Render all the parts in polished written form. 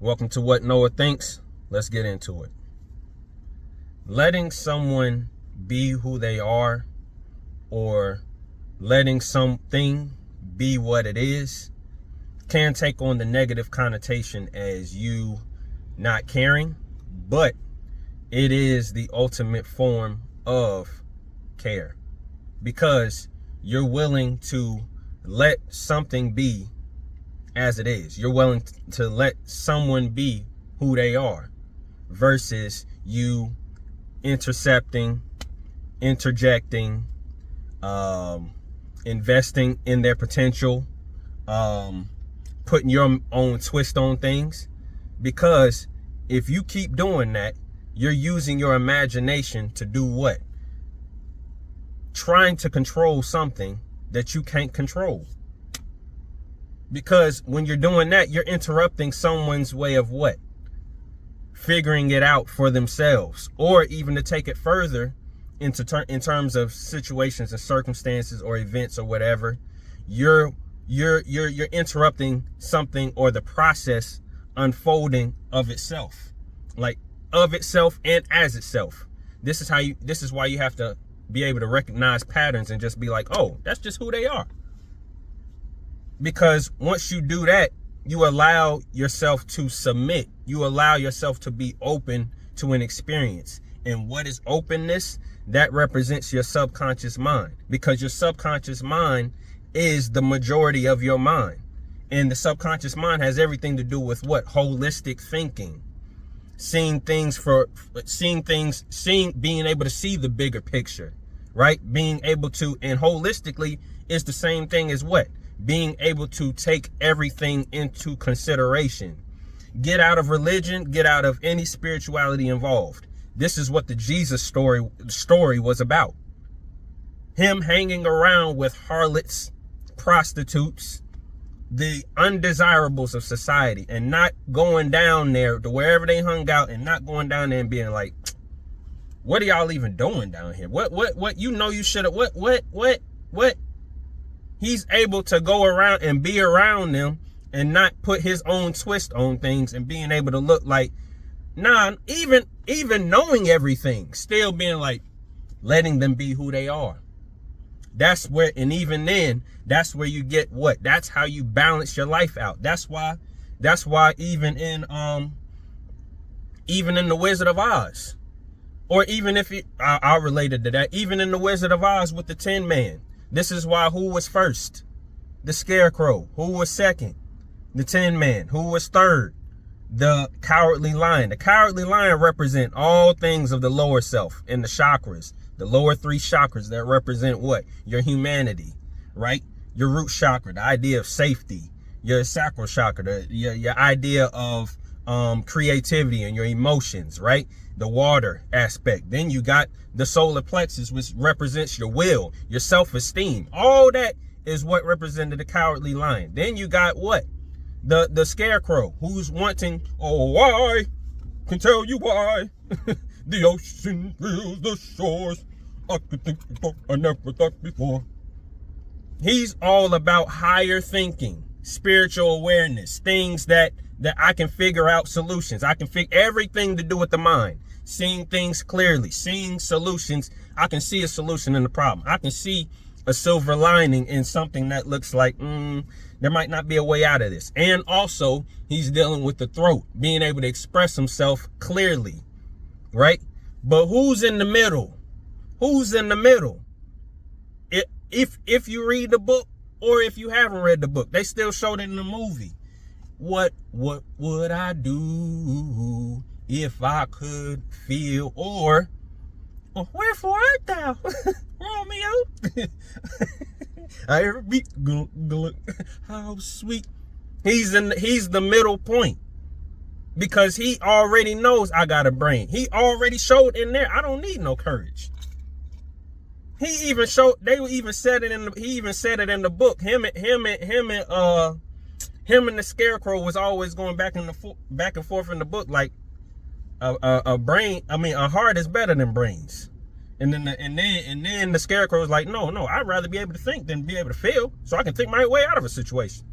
Welcome to What Noah Thinks. Let's get into it. Letting someone be who they are, or letting something be what it is, can take on the negative connotation as you not caring, but it is the ultimate form of care, because you're willing to let something be as it is. You're willing to let someone be who they are, versus you intercepting, interjecting, investing in their potential, putting your own twist on things. Because if you keep doing that, you're using your imagination to do what? Trying to control something that you can't control. Because when you're doing that, you're interrupting someone's way of what? Figuring it out for themselves. Or even to take it further in terms of situations and circumstances or events or whatever, you're interrupting something or the process unfolding of itself. Like of itself and as itself. This is why you have to be able to recognize patterns and just be like, oh, that's just who they are. Because once you do that, you allow yourself to submit. You allow yourself to be open to an experience. And what is openness? That represents your subconscious mind. Because your subconscious mind is the majority of your mind. And the subconscious mind has everything to do with what? Holistic thinking. Being able to see the bigger picture, right? Being able to, and holistically is the same thing as what? Being able to take everything into consideration. Get out of religion, get out of any spirituality involved. This is what the Jesus story was about. Him hanging around with harlots, prostitutes, the undesirables of society, and not going down there to wherever they hung out, and not going down there and being like, what are y'all even doing down here? What, you should have, what? He's able to go around and be around them and not put his own twist on things, and being able to look like, even knowing everything, still being like, letting them be who they are. That's where, and even then, that's where you get what? That's how you balance your life out. That's why even in the Wizard of Oz, or even if I'll relate it to that, even in the Wizard of Oz with the Tin Man, this is why who was first? The Scarecrow. Who was second? The Tin Man. Who was third? The Cowardly Lion. The Cowardly Lion represent all things of the lower self and the chakras. The lower three chakras that represent what? Your humanity, right? Your root chakra, the idea of safety. Your sacral chakra, your idea of creativity and your emotions, right? The water aspect. Then you got the solar plexus, which represents your will, your self-esteem. All that is what represented the Cowardly Lion. Then you got what? The Scarecrow, who's wanting, oh, I can tell you why. The ocean feels the shores. I could think before, I never thought before. He's all about higher thinking, spiritual awareness, things that I can figure out solutions. I can figure everything to do with the mind. Seeing things clearly, seeing solutions. I can see a solution in the problem. I can see a silver lining in something that looks like, there might not be a way out of this. And also, he's dealing with the throat, being able to express himself clearly, right? But who's in the middle? Who's in the middle? If you read the book, or if you haven't read the book, they still showed it in the movie. What would I do if I could feel, or wherefore art thou, Romeo? I ever beat how sweet. He's the middle point, because he already knows I got a brain. He already showed in there, I don't need no courage. He even showed, he even said it in the book. Him and the Scarecrow was always going back and forth in the book, like a heart is better than brains. And then the Scarecrow was like, no, I'd rather be able to think than be able to feel, so I can think my way out of a situation.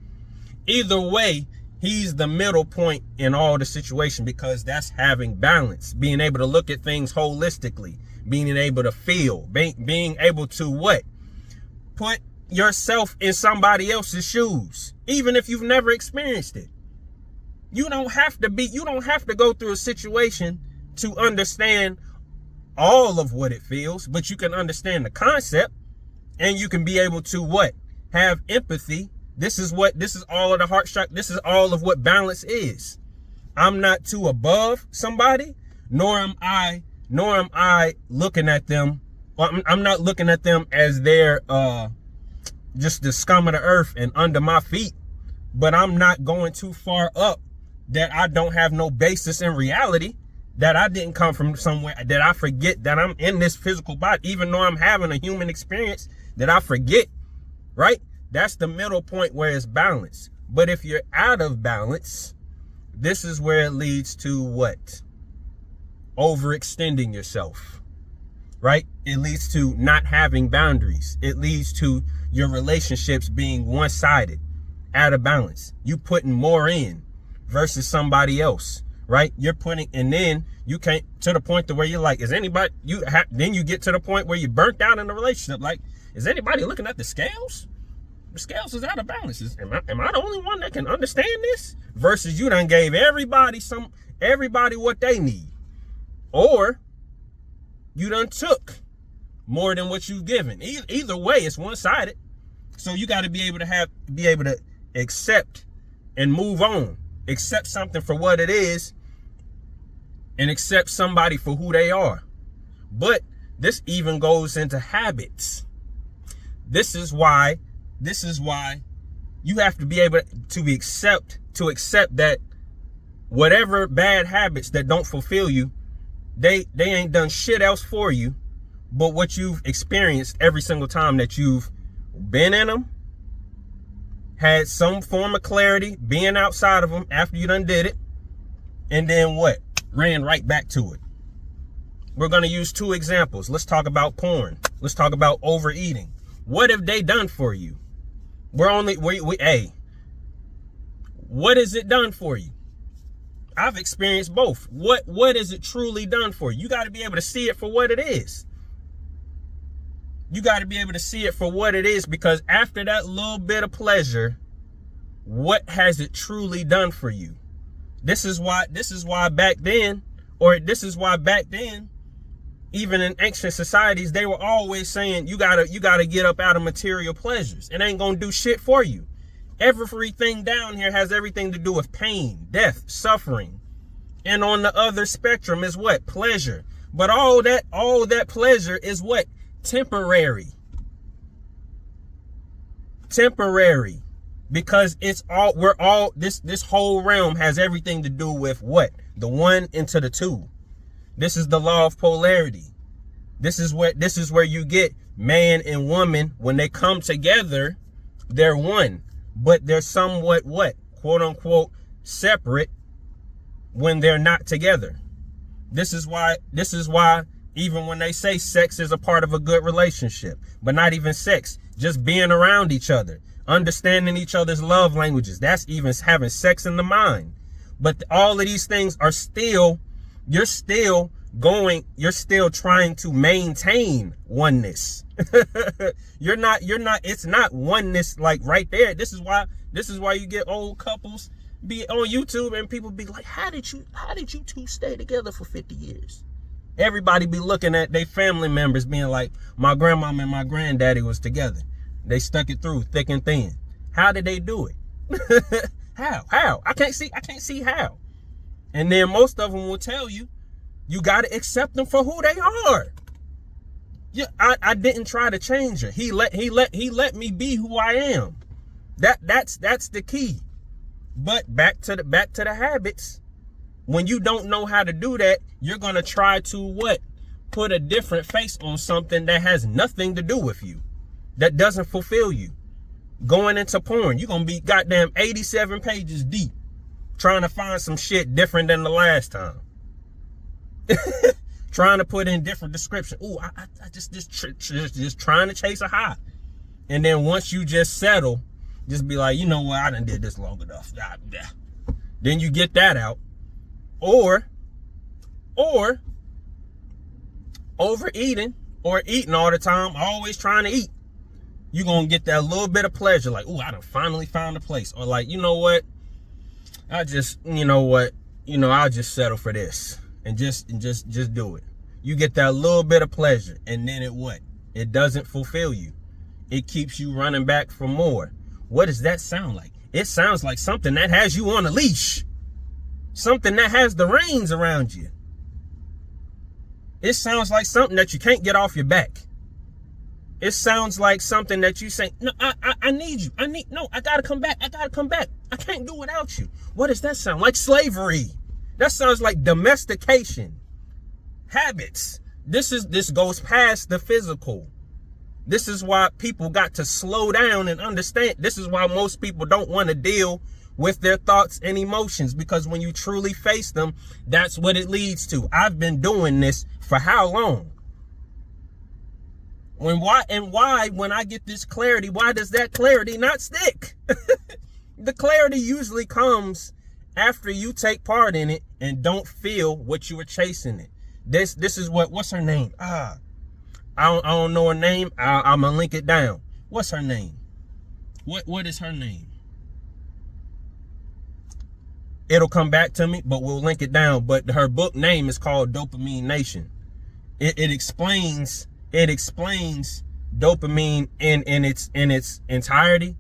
Either way, He's the middle point in all the situation, because that's having balance, being able to look at things holistically, being able to feel, being able to what? Put yourself in somebody else's shoes, even if you've never experienced it. You don't have to go through a situation to understand all of what it feels, but you can understand the concept, and you can be able to what? Have empathy. This is all of the heart shock. This is all of what balance is. I'm not too above somebody, nor am I looking at them. I'm not looking at them as they're just the scum of the earth and under my feet, but I'm not going too far up that I don't have no basis in reality, that I didn't come from somewhere, that I forget that I'm in this physical body, even though I'm having a human experience, that I forget, right? That's the middle point where it's balance. But if you're out of balance, this is where it leads to what? Overextending yourself, right? It leads to not having boundaries. It leads to your relationships being one-sided, out of balance. You putting more in versus somebody else, right? You're putting, and then you can't, to the point to where you're like, is anybody, then you get to the point where you're burnt out in the relationship. Like, is anybody looking at the scales? The scales is out of balance. Am I the only one that can understand this? Versus you done gave everybody what they need. Or you done took more than what you've given. Either way, it's one-sided. So you got to be able to accept and move on. Accept something for what it is, and accept somebody for who they are. But this even goes into habits. This is why you have to be able to accept that whatever bad habits that don't fulfill you, they ain't done shit else for you but what you've experienced every single time that you've been in them, had some form of clarity being outside of them after you done did it, and then what? Ran right back to it. We're going to use two examples. Let's talk about porn. Let's talk about overeating. What have they done for you? What has it done for you? I've experienced both. What has it truly done for you? You got to be able to see it for what it is. You got to be able to see it for what it is, because after that little bit of pleasure, what has it truly done for you? This is why back then, even in ancient societies, they were always saying, you gotta get up out of material pleasures. It ain't gonna do shit for you. Everything down here has everything to do with pain, death, suffering. And on the other spectrum is what? Pleasure. But all that pleasure is what? Temporary. Because this whole realm has everything to do with what? The one into the two. This is the law of polarity. This is where you get man and woman, when they come together, they're one, but they're somewhat what? Quote unquote separate when they're not together. This is why even when they say sex is a part of a good relationship, but not even sex, just being around each other, understanding each other's love languages, that's even having sex in the mind. But all of these things are you're still trying to maintain oneness. It's not oneness like right there. This is why you get old couples be on YouTube and people be like, how did you two stay together for 50 years? Everybody be looking at their family members being like, my grandmama and my granddaddy was together. They stuck it through thick and thin. How did they do it? How? I can't see how. And then most of them will tell you, you got to accept them for who they are. Yeah, I didn't try to change her. He let me be who I am. That's the key. But back to the habits. When you don't know how to do that, you're going to try to what? Put a different face on something that has nothing to do with you. That doesn't fulfill you. Going into porn, you're going to be goddamn 87 pages deep trying to find some shit different than the last time. Trying to put in different description. Ooh, I just trying to chase a high. And then once you just settle, just be like, you know what, I done did this long enough. Then you get that out. Or overeating or eating all the time, always trying to eat. You're going to get that little bit of pleasure. Like, I done finally found a place. Or like, you know what? I'll just settle for this and just do it. You get that little bit of pleasure, and then it doesn't fulfill you. It keeps you running back for more. What does that sound like? It sounds like something that has you on a leash. Something that has the reins around you. It sounds like something that you can't get off your back. It sounds like something that you say, no, I need you. I gotta come back. I can't do without you. What does that sound like? Slavery. That sounds like domestication. Habits. This goes past the physical. This is why people got to slow down and understand. This is why most people don't want to deal with their thoughts and emotions, because when you truly face them, that's what it leads to. I've been doing this for how long? Why, when I get this clarity, why does that clarity not stick? The clarity usually comes after you take part in it and don't feel what you were chasing it. This is what's her name? I don't know her name. I'm gonna link it down. What's her name? What is her name? It'll come back to me, but we'll link it down. But her book name is called Domestication. It explains dopamine in its entirety,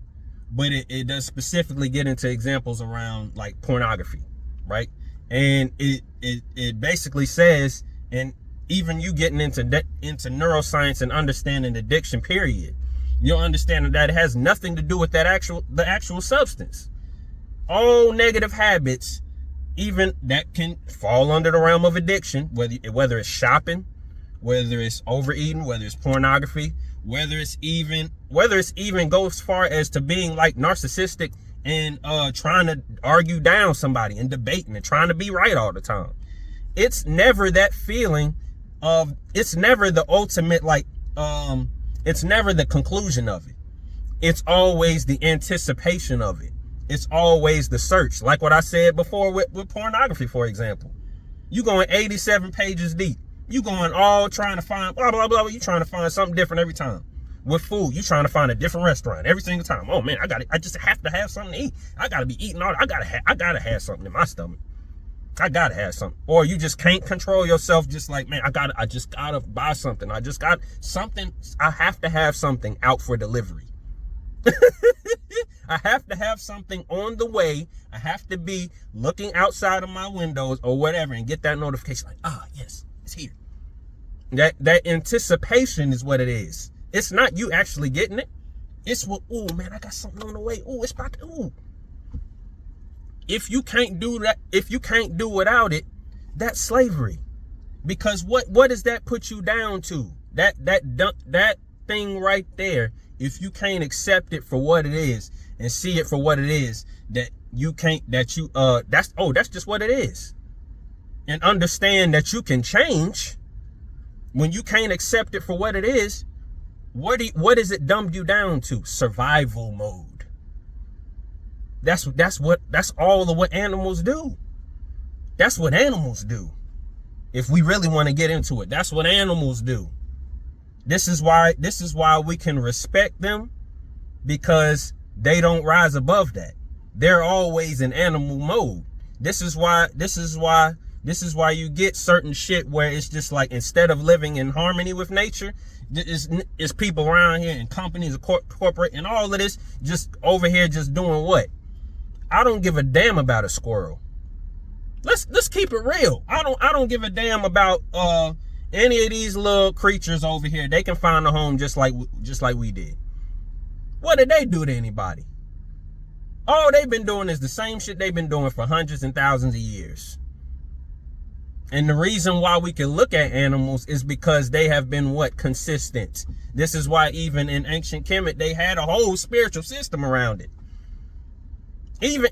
but it does specifically get into examples around like pornography, right? And it basically says, and even you getting into neuroscience and understanding addiction, period, you'll understand that it has nothing to do with the actual substance. All negative habits, even that can fall under the realm of addiction, whether it's shopping, whether it's overeating, whether it's pornography, whether it's even goes as far as to being like narcissistic and trying to argue down somebody and debating and trying to be right all the time. It's never that feeling of, it's never the ultimate, it's never the conclusion of it. It's always the anticipation of it. It's always the search. Like what I said before with pornography, for example. You going 87 pages deep. You going all trying to find blah, blah, blah. You trying to find something different every time. With food, you trying to find a different restaurant every single time. Oh man, I just have to have something to eat. I gotta be eating all. I gotta have something in my stomach. I gotta have something. Or you just can't control yourself. Just like, man, I just gotta buy something. I just got something. I have to have something out for delivery. I have to have something on the way. I have to be looking outside of my windows or whatever and get that notification like, yes, it's here. That anticipation is what it is. It's not you actually getting it. It's what, oh man, I got something on the way. Oh, it's about to, ooh. If you can't do that, if you can't do without it, that's slavery. Because what does that put you down to? That thing right there, if you can't accept it for what it is and see it for what it is, that's just what it is. And understand that you can change. When you can't accept it for what it is, what is it dumbed you down to? Survival mode. That's all of what animals do. That's what animals do. If we really want to get into it, that's what animals do. This is why we can respect them, because they don't rise above that. They're always in animal mode. This is why you get certain shit where it's just like, instead of living in harmony with nature, is people around here and companies, corporate, and all of this just over here just doing what? I don't give a damn about a squirrel. Let's keep it real. I don't give a damn about any of these little creatures over here. They can find a home just like we did. What did they do to anybody? All they've been doing is the same shit they've been doing for hundreds and thousands of years. And the reason why we can look at animals is because they have been consistent. This is why even in ancient Kemet, they had a whole spiritual system around it. Even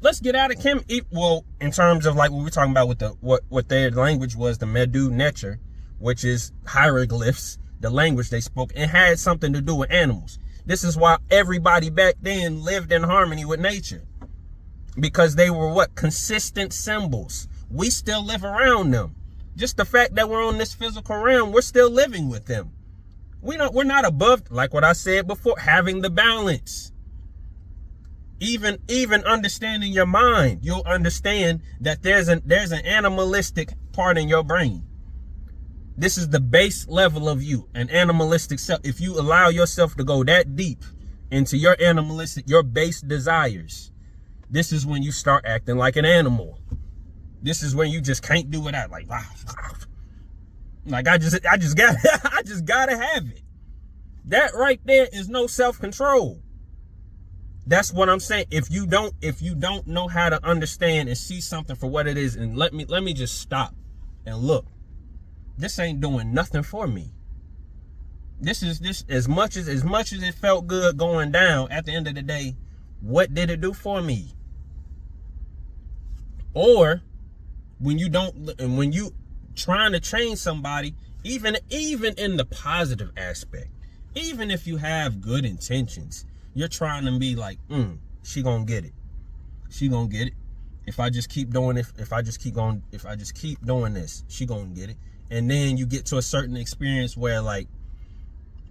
let's get out of Kemet. Well, in terms of like what we're talking about with what their language was, the Medu Neter, which is hieroglyphs, the language they spoke, it had something to do with animals. This is why everybody back then lived in harmony with nature. because they were what? Consistent symbols. We still live around them. Just the fact that we're on this physical realm, we're still living with them. We're not above, like what I said before, having the balance. Even understanding your mind, you'll understand that there's an animalistic part in your brain. This is the base level of you, an animalistic self. If you allow yourself to go that deep into your animalistic, your base desires, this is when you start acting like an animal. This is when you just can't do without, like, wow. Like I just gotta have it. That right there is no self-control. That's what I'm saying. If you don't know how to understand and see something for what it is, and let me just stop and look. This ain't doing nothing for me. This as much as it felt good going down, at the end of the day, what did it do for me? Or when you trying to change somebody, even in the positive aspect, even if you have good intentions, you're trying to be like, she gonna get it. She gonna get it. If I just keep doing it, if I just keep doing this, she gonna get it. And then you get to a certain experience where, like,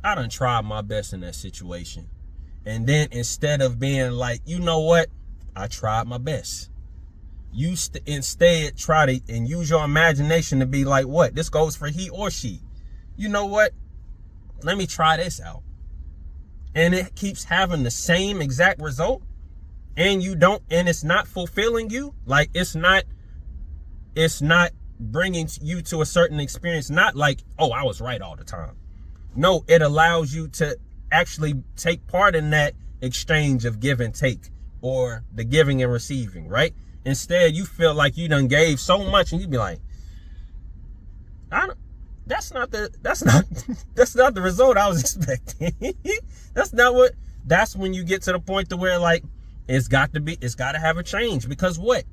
I done tried my best in that situation. And then instead of being like, you know what? I tried my best. You instead try to and use your imagination to be like, what? This goes for he or she. You know what? Let me try this out. And it keeps having the same exact result. And it's not fulfilling you. Like, it's not bringing you to a certain experience. Not like, oh, I was right all the time. No, it allows you to actually take part in that exchange of give and take, or the giving and receiving, right? Instead, you feel like you done gave so much, and you be like, that's not the result I was expecting. That's when you get to the point to where, like, it's got to have a change. Because what?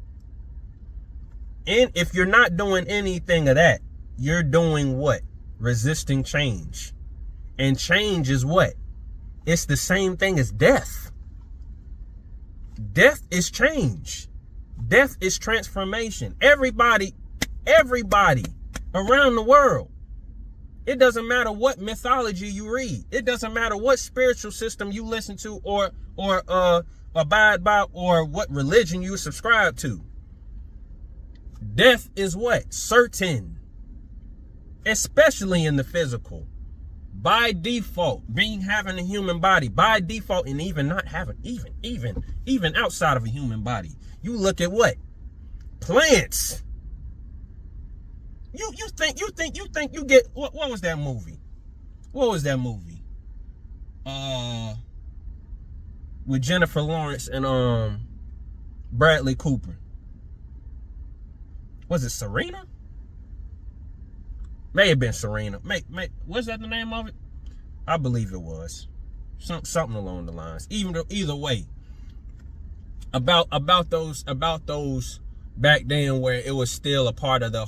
And if you're not doing anything of that, you're doing what? Resisting change. And change is what? It's the same thing as death. Death is change. Death is transformation. Everybody around the world. It doesn't matter what mythology you read. It doesn't matter what spiritual system you listen to or abide by, or what religion you subscribe to. Death is what? Certain. Especially in the physical. By default, having a human body, by default, and even not having, even outside of a human body. You look at what? Plants. You think you get, what was that movie? What was that movie? With Jennifer Lawrence and Bradley Cooper. Was it Serena? May have been Serena. Was that the name of it? I believe it was. Something along the lines. Either way. About those back then, where it was still a part of the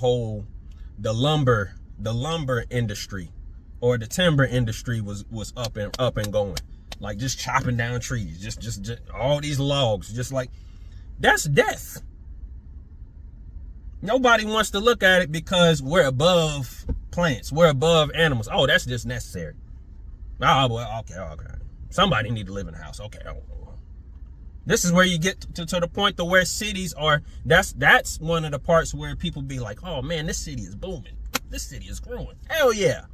lumber industry, or the timber industry was up and going. Like, just chopping down trees, just all these logs, just like, that's death. Nobody wants to look at it because we're above plants. We're above animals. Oh, that's just necessary. Oh, well, okay. Somebody need to live in a house. Okay. This is where you get to the point to where cities are. That's one of the parts where people be like, oh man, this city is booming. This city is growing. Hell yeah.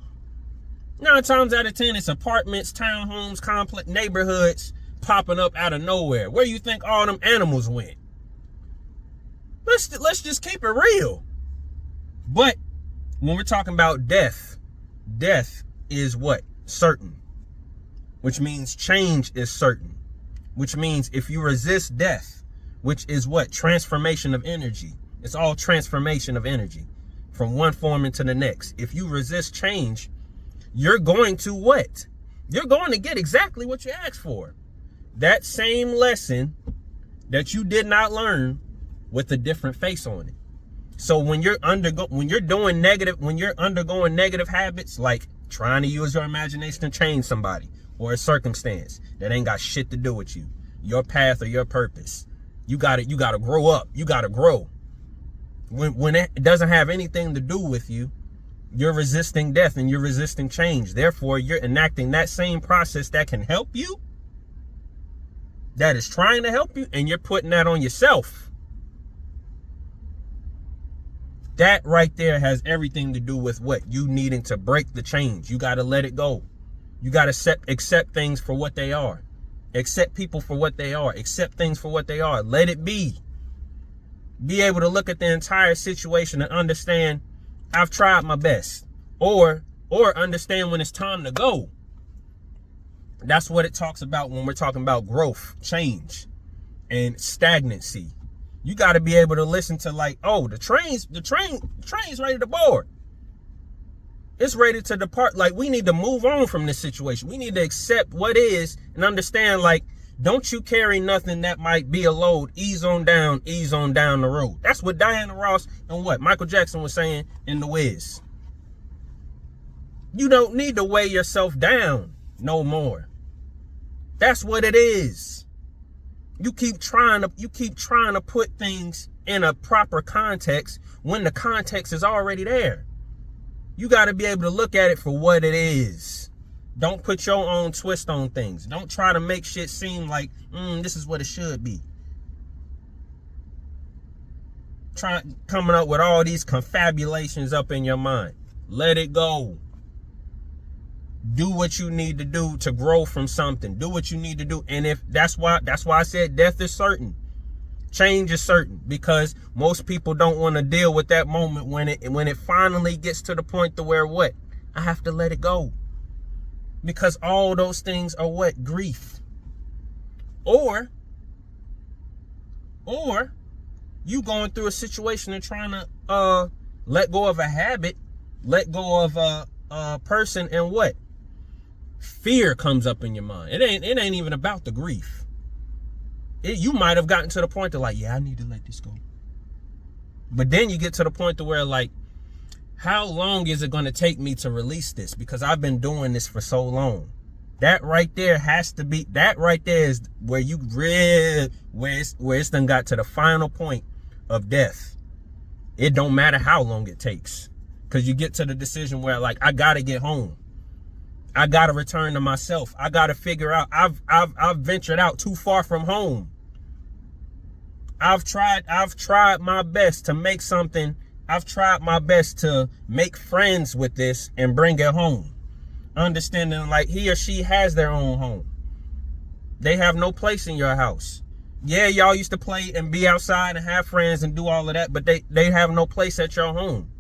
9 times out of 10, it's apartments, townhomes, complex neighborhoods popping up out of nowhere. Where you think all them animals went? Let's just keep it real. But when we're talking about death is what? Certain. Which means change is certain. Which means if you resist death, which is what? Transformation of energy. It's all transformation of energy from one form into the next. If you resist change, you're going to what? You're going to get exactly what you asked for. That same lesson that you did not learn, with a different face on it. So when you're undergoing negative habits, like trying to use your imagination to change somebody or a circumstance that ain't got shit to do with you, your path or your purpose, You gotta grow up. You gotta grow. When it doesn't have anything to do with you, you're resisting death and you're resisting change. Therefore, you're enacting that same process that can help you, that is trying to help you, and you're putting that on yourself. That right there has everything to do with what? You needing to break the change. You got to let it go. You got to accept things for what they are. Accept people for what they are. Accept things for what they are. Let it be. Be able to look at the entire situation and understand, I've tried my best. Or understand when it's time to go. That's what it talks about when we're talking about growth, change, and stagnancy. You got to be able to listen to, like, oh, the train's ready to board. It's ready to depart. Like, we need to move on from this situation. We need to accept what is and understand, like, don't you carry nothing that might be a load. Ease on down the road. That's what Diana Ross and what Michael Jackson was saying in The Wiz. You don't need to weigh yourself down no more. That's what it is. You keep trying to put things in a proper context when the context is already there. You got to be able to look at it for what it is. Don't put your own twist on things. Don't try to make shit seem like, this is what it should be. Coming up with all these confabulations up in your mind. Let it go. Do what you need to do to grow from something. Do what you need to do. And if that's why I said death is certain. Change is certain, because most people don't want to deal with that moment when it finally gets to the point to where what? I have to let it go. Because all those things are what? Grief. Or you going through a situation and trying to let go of a habit, let go of a person, and what? Fear comes up in your mind. It ain't even about the grief. You might have gotten to the point to like, yeah, I need to let this go. But then you get to the point to where, like, how long is it going to take me to release this? Because I've been doing this for so long. That right there is where you really, where it's done got to the final point of death. It don't matter how long it takes. Because you get to the decision where, like, I got to get home. I got to return to myself. I got to figure out, I've ventured out too far from home. I've tried my best to make something. I've tried my best to make friends with this and bring it home. Understanding, like, he or she has their own home. They have no place in your house. Yeah, y'all used to play and be outside and have friends and do all of that, but they have no place at your home.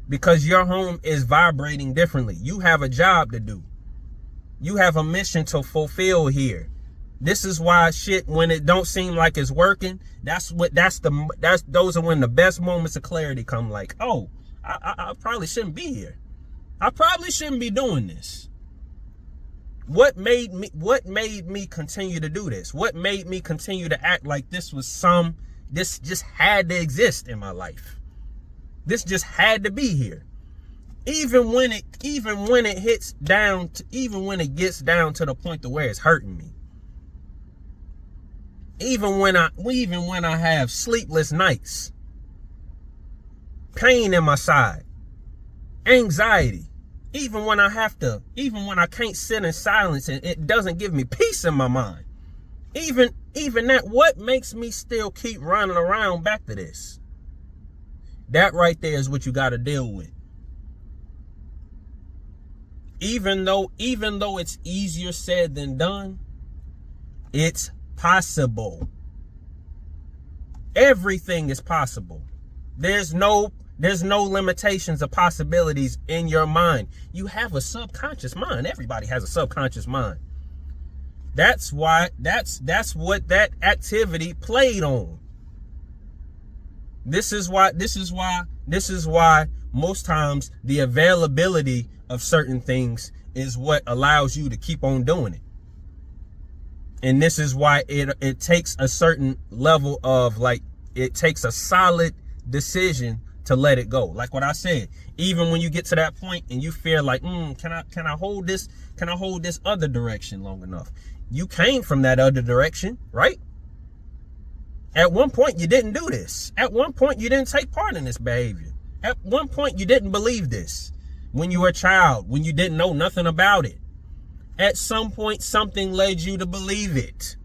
Because your home is vibrating differently. You have a job to do. You have a mission to fulfill here. This is why shit, when it don't seem like it's working, those are when the best moments of clarity come. Like, oh, I probably shouldn't be here. I probably shouldn't be doing this. What made me continue to do this? What made me continue to act like this just had to exist in my life? This just had to be here. Even when it gets down to the point to where it's hurting me. Even when I have sleepless nights, pain in my side, anxiety, even when I can't sit in silence and it doesn't give me peace in my mind. Even that, what makes me still keep running around back to this? That right there is what you got to deal with. Even though it's easier said than done, it's possible. Everything is possible. There's no limitations of possibilities in your mind. You have a subconscious mind. Everybody has a subconscious mind. That's what that activity played on. This is why most times the availability of certain things is what allows you to keep on doing it. And this is why it takes a certain level of, like, it takes a solid decision to let it go. Like what I said, even when you get to that point and you feel like, can I hold this other direction long enough? You came from that other direction, right? At one point, you didn't do this. At one point, you didn't take part in this behavior. At one point, you didn't believe this. When you were a child, when you didn't know nothing about it. At some point, something led you to believe it.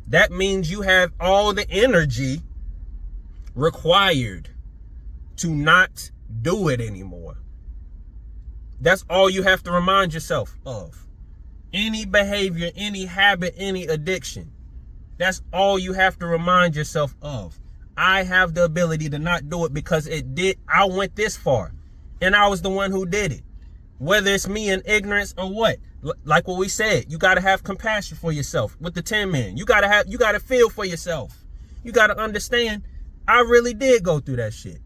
That means you have all the energy required to not do it anymore. That's all you have to remind yourself of. Any behavior, any habit, any addiction. That's all you have to remind yourself of. I have the ability to not do it because I went this far. And I was the one who did it. Whether it's me in ignorance or what. Like what we said, you got to have compassion for yourself. With the 10 man, you got to feel for yourself. You got to understand, I really did go through that shit.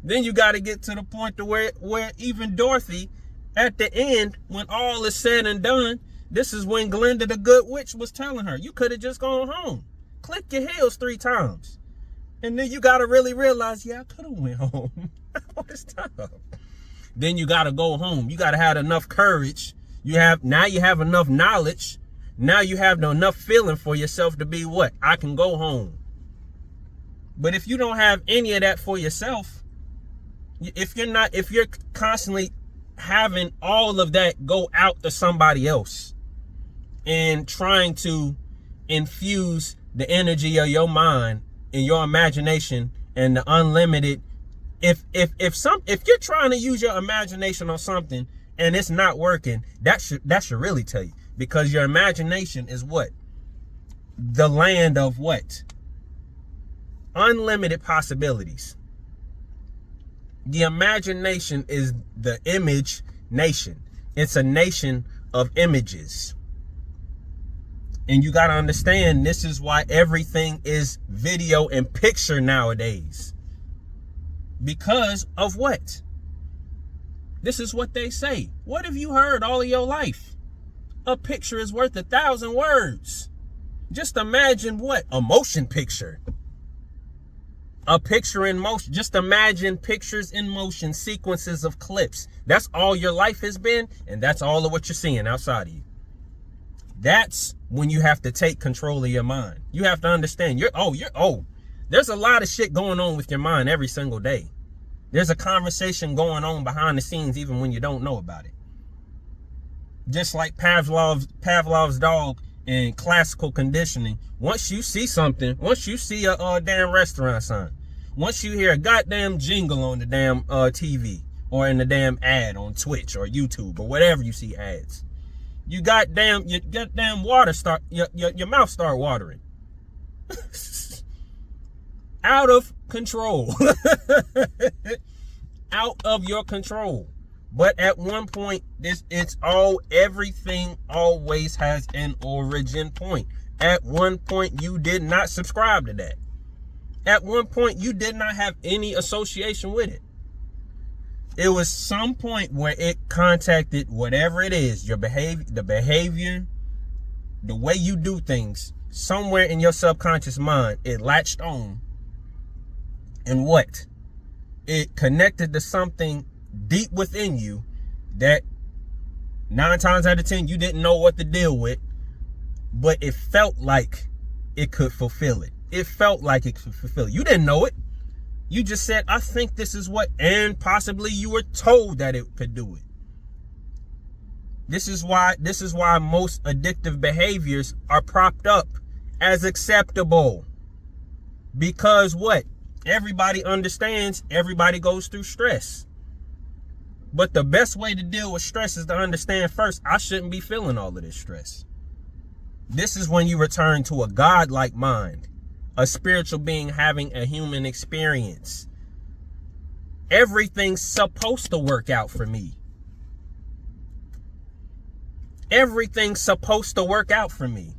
Then you got to get to the point to where even Dorothy, at the end, when all is said and done, this is when Glenda the Good Witch was telling her, you could have just gone home. Click your heels 3 times. And then you got to really realize, yeah, I could have went home all this time. Then you got to go home. You got to have enough courage. Now you have enough knowledge. Now you have enough feeling for yourself to be what? I can go home. But if you don't have any of that for yourself, if you're constantly having all of that go out to somebody else and trying to infuse the energy of your mind and your imagination and the unlimited, if you're trying to use your imagination on something and it's not working, that should really tell you, because your imagination is what? The land of what? Unlimited possibilities. The imagination is the image nation. It's a nation of images. And you got to understand, this is why everything is video and picture nowadays. Because of what? This is what they say. What have you heard all of your life? A picture is worth 1,000 words. Just imagine what? A motion picture. A picture in motion. Just imagine pictures in motion, sequences of clips. That's all your life has been, and that's all of what you're seeing outside of you. That's when you have to take control of your mind. You have to understand, there's a lot of shit going on with your mind every single day. There's a conversation going on behind the scenes even when you don't know about it. Just like Pavlov's dog in classical conditioning. Once you see something, once you see a damn restaurant sign, once you hear a goddamn jingle on the damn TV or in the damn ad on Twitch or YouTube or whatever you see ads, your goddamn water your mouth start watering. Out of control. Out of your control. But at one point, everything always has an origin point. At one point, you did not subscribe to that. At one point, you did not have any association with it. It was some point where it contacted whatever it is, your behavior, the way you do things, somewhere in your subconscious mind, it latched on. And what? It connected to something deep within you that 9 times out of 10 you didn't know what to deal with, but it felt like it could fulfill it. It felt like it could fulfill it. You didn't know it. You just said, I think this is what, and possibly you were told that it could do it. This is why most addictive behaviors are propped up as acceptable. Because what? Everybody understands, everybody goes through stress. But the best way to deal with stress is to understand first, I shouldn't be feeling all of this stress. This is when you return to a God-like mind, a spiritual being having a human experience. Everything's supposed to work out for me. Everything's supposed to work out for me.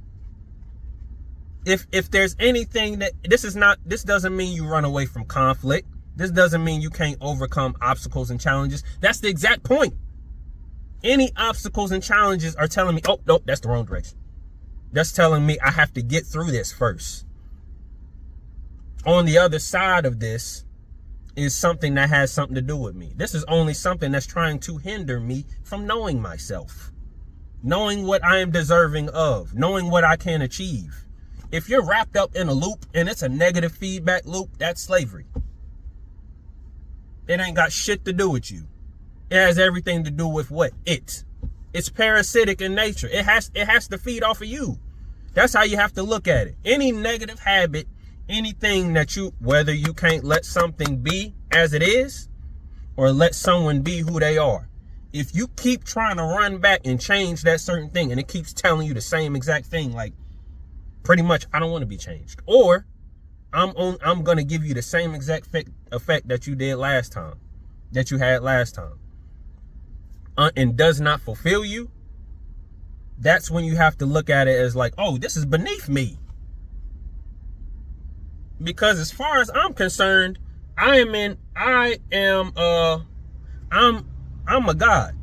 If there's anything that, this doesn't mean you run away from conflict. This doesn't mean you can't overcome obstacles and challenges. That's the exact point. Any obstacles and challenges are telling me, oh, nope, that's the wrong direction. That's telling me I have to get through this first. On the other side of this is something that has something to do with me. This is only something that's trying to hinder me from knowing myself. knowing what I am deserving of, knowing what I can achieve. If you're wrapped up in a loop and it's a negative feedback loop, that's slavery. It ain't got shit to do with you. It has everything to do with what? It's parasitic in nature. It has to feed off of you. That's how you have to look at it. Any negative habit, anything that whether you can't let something be as it is or let someone be who they are. If you keep trying to run back and change that certain thing and it keeps telling you the same exact thing, like pretty much, I don't want to be changed. Or I'm going to give you the same exact effect that you did last time, that you had last time, and does not fulfill you. That's when you have to look at it as like, oh, this is beneath me. Because as far as I'm concerned, I'm a God.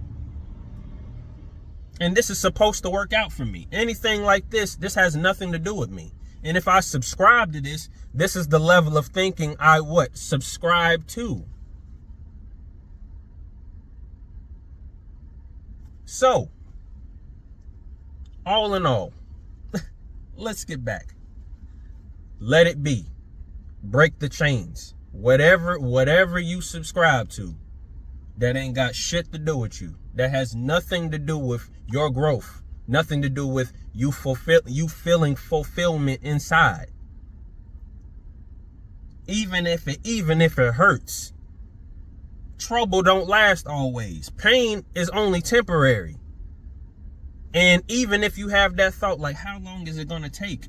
And this is supposed to work out for me. Anything like this has nothing to do with me. And if I subscribe to this, this is the level of thinking I subscribe to. So, all in all, let's get back. Let it be. Break the chains. Whatever you subscribe to, that ain't got shit to do with you. That has nothing to do with your growth. Nothing to do with you feeling fulfillment inside. Even if it hurts. Trouble don't last always. Pain is only temporary. And even if you have that thought, like, how long is it going to take?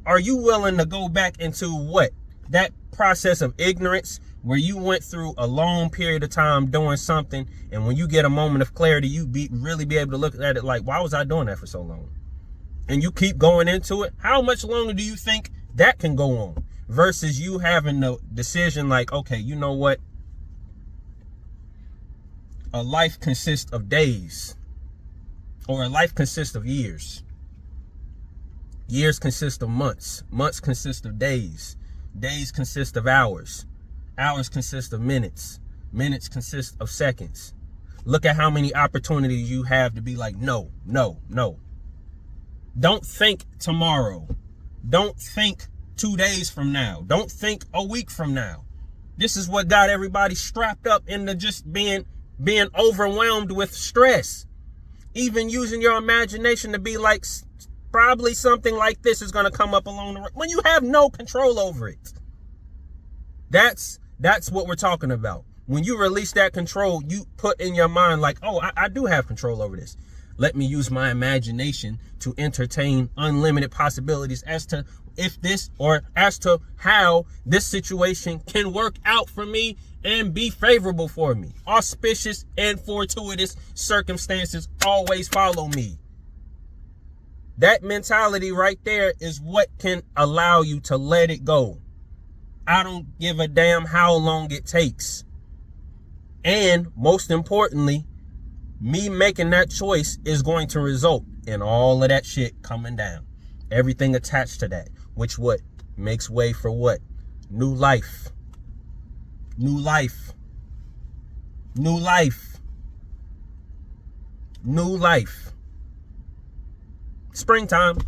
Are you willing to go back into what? That process of ignorance where you went through a long period of time doing something, and when you get a moment of clarity, you really be able to look at it like, why was I doing that for so long? And you keep going into it. How much longer do you think that can go on? Versus you having the decision like, okay, you know what? A life consists of days, or a life consists of years. Years consist of months. Months consist of days. Days consist of hours. Hours consist of minutes. Minutes consist of seconds. Look at how many opportunities you have to be like, no, no, no. Don't think tomorrow. Don't think 2 days from now. Don't think a week from now. This is what got everybody strapped up into just being overwhelmed with stress. Even using your imagination to be like, probably something like this is going to come up along the road when you have no control over it. That's what we're talking about. When you release that control, you put in your mind like, oh, I do have control over this. Let me use my imagination to entertain unlimited possibilities as to if this, or as to how this situation can work out for me and be favorable for me. Auspicious and fortuitous circumstances always follow me. That mentality right there is what can allow you to let it go. I don't give a damn how long it takes. And most importantly, me making that choice is going to result in all of that shit coming down. Everything attached to that, which what makes way for what? New life. New life. New life. New life. Springtime.